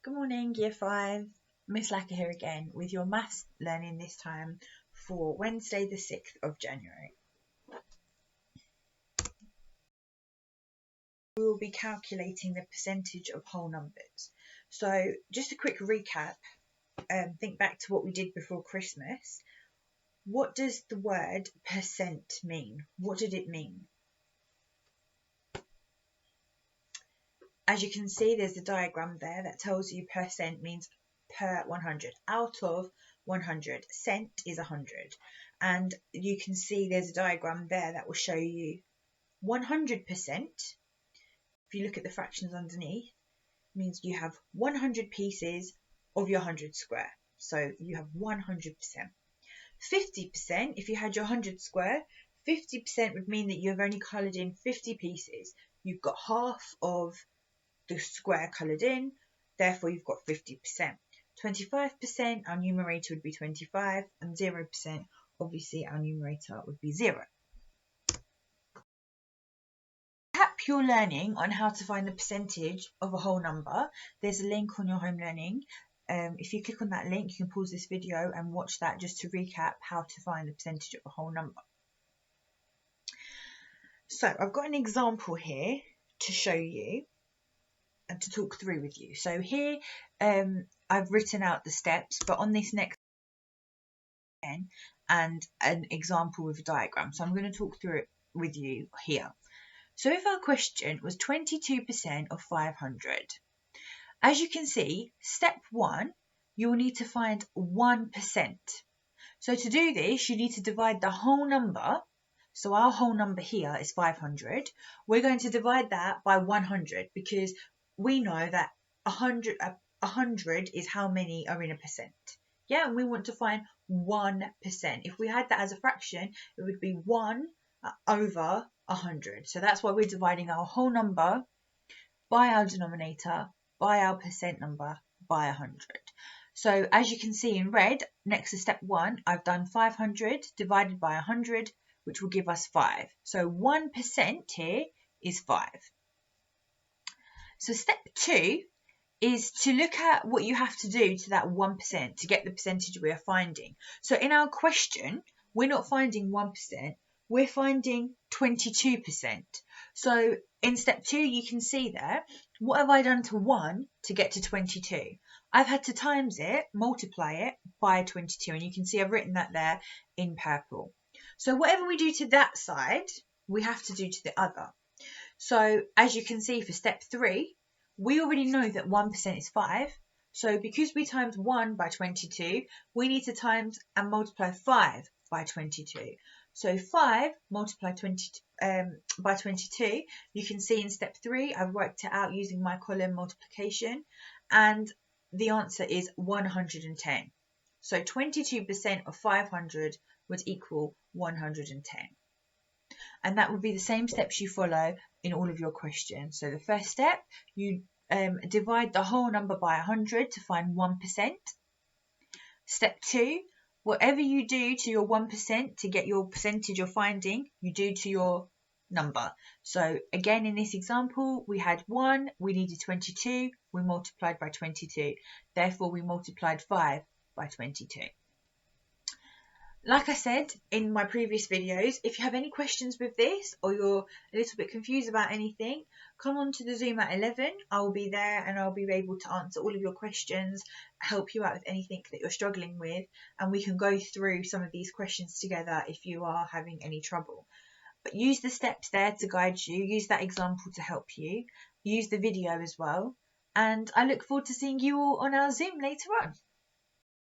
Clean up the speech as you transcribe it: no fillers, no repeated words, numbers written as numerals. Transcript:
Good morning, Year 5. Miss Lakha here again with your maths learning this time for Wednesday the 6th of January. We will be calculating the percentage of whole numbers. So just a quick recap, think back to what we did before Christmas. What does the word percent mean? What did it mean? As you can see, there's a diagram there that tells you percent means per 100. Out of 100, cent is 100. And you can see there's a diagram there that will show you 100%. If you look at the fractions underneath, means you have 100 pieces of your 100 square. So you have 100%. 50%, if you had your 100 square, 50% would mean that you've only coloured in 50 pieces. You've got half of the square coloured in, therefore you've got 50%. 25%, our numerator would be 25, and 0%, obviously our numerator would be 0. Recap your learning on how to find the percentage of a whole number. There's a link on your home learning. If you click on that link, you can pause this video and watch that just to recap how to find the percentage of a whole number. So I've got an example here to show you and to talk through with you. So here I've written out the steps, but on this next and an example with a diagram. So I'm going to talk through it with you here. So if our question was 22% of 500, as you can see, step 1, you will need to find 1%. So to do this, you need to divide the whole number. So our whole number here is 500. We're going to divide that by 100 because we know that 100 is how many are in a percent. Yeah, and we want to find 1%. If we had that as a fraction, it would be 1 over 100. So that's why we're dividing our whole number by our denominator, by our percent number, by 100. So as you can see in red, next to step 1, I've done 500 divided by 100, which will give us 5. So 1% here is 5. So step 2 is to look at what you have to do to that 1% to get the percentage we are finding. So in our question, we're not finding 1%, we're finding 22%. So in step 2, you can see there, what have I done to 1 to get to 22? I've had to times it, multiply it by 22, and you can see I've written that there in purple. So whatever we do to that side, we have to do to the other. So as you can see for step 3, we already know that 1% is 5. So because we times 1 by 22, we need to times and multiply 5 by 22. So 5 multiplied by 22, you can see in step 3, I've worked it out using my column multiplication, and the answer is 110. So 22% of 500 would equal 110. And that would be the same steps you follow in all of your questions. So the first step, you divide the whole number by 100 to find 1%. Step 2, whatever you do to your 1% to get your percentage you're finding, you do to your number. So again, in this example, we had 1, we needed 22, we multiplied by 22. Therefore, we multiplied 5 by 22. Like I said in my previous videos, if you have any questions with this or you're a little bit confused about anything, come on to the Zoom at 11. I'll be there and I'll be able to answer all of your questions, help you out with anything that you're struggling with, and we can go through some of these questions together if you are having any trouble. But use the steps there to guide you, use that example to help you, use the video as well, and I look forward to seeing you all on our Zoom later on.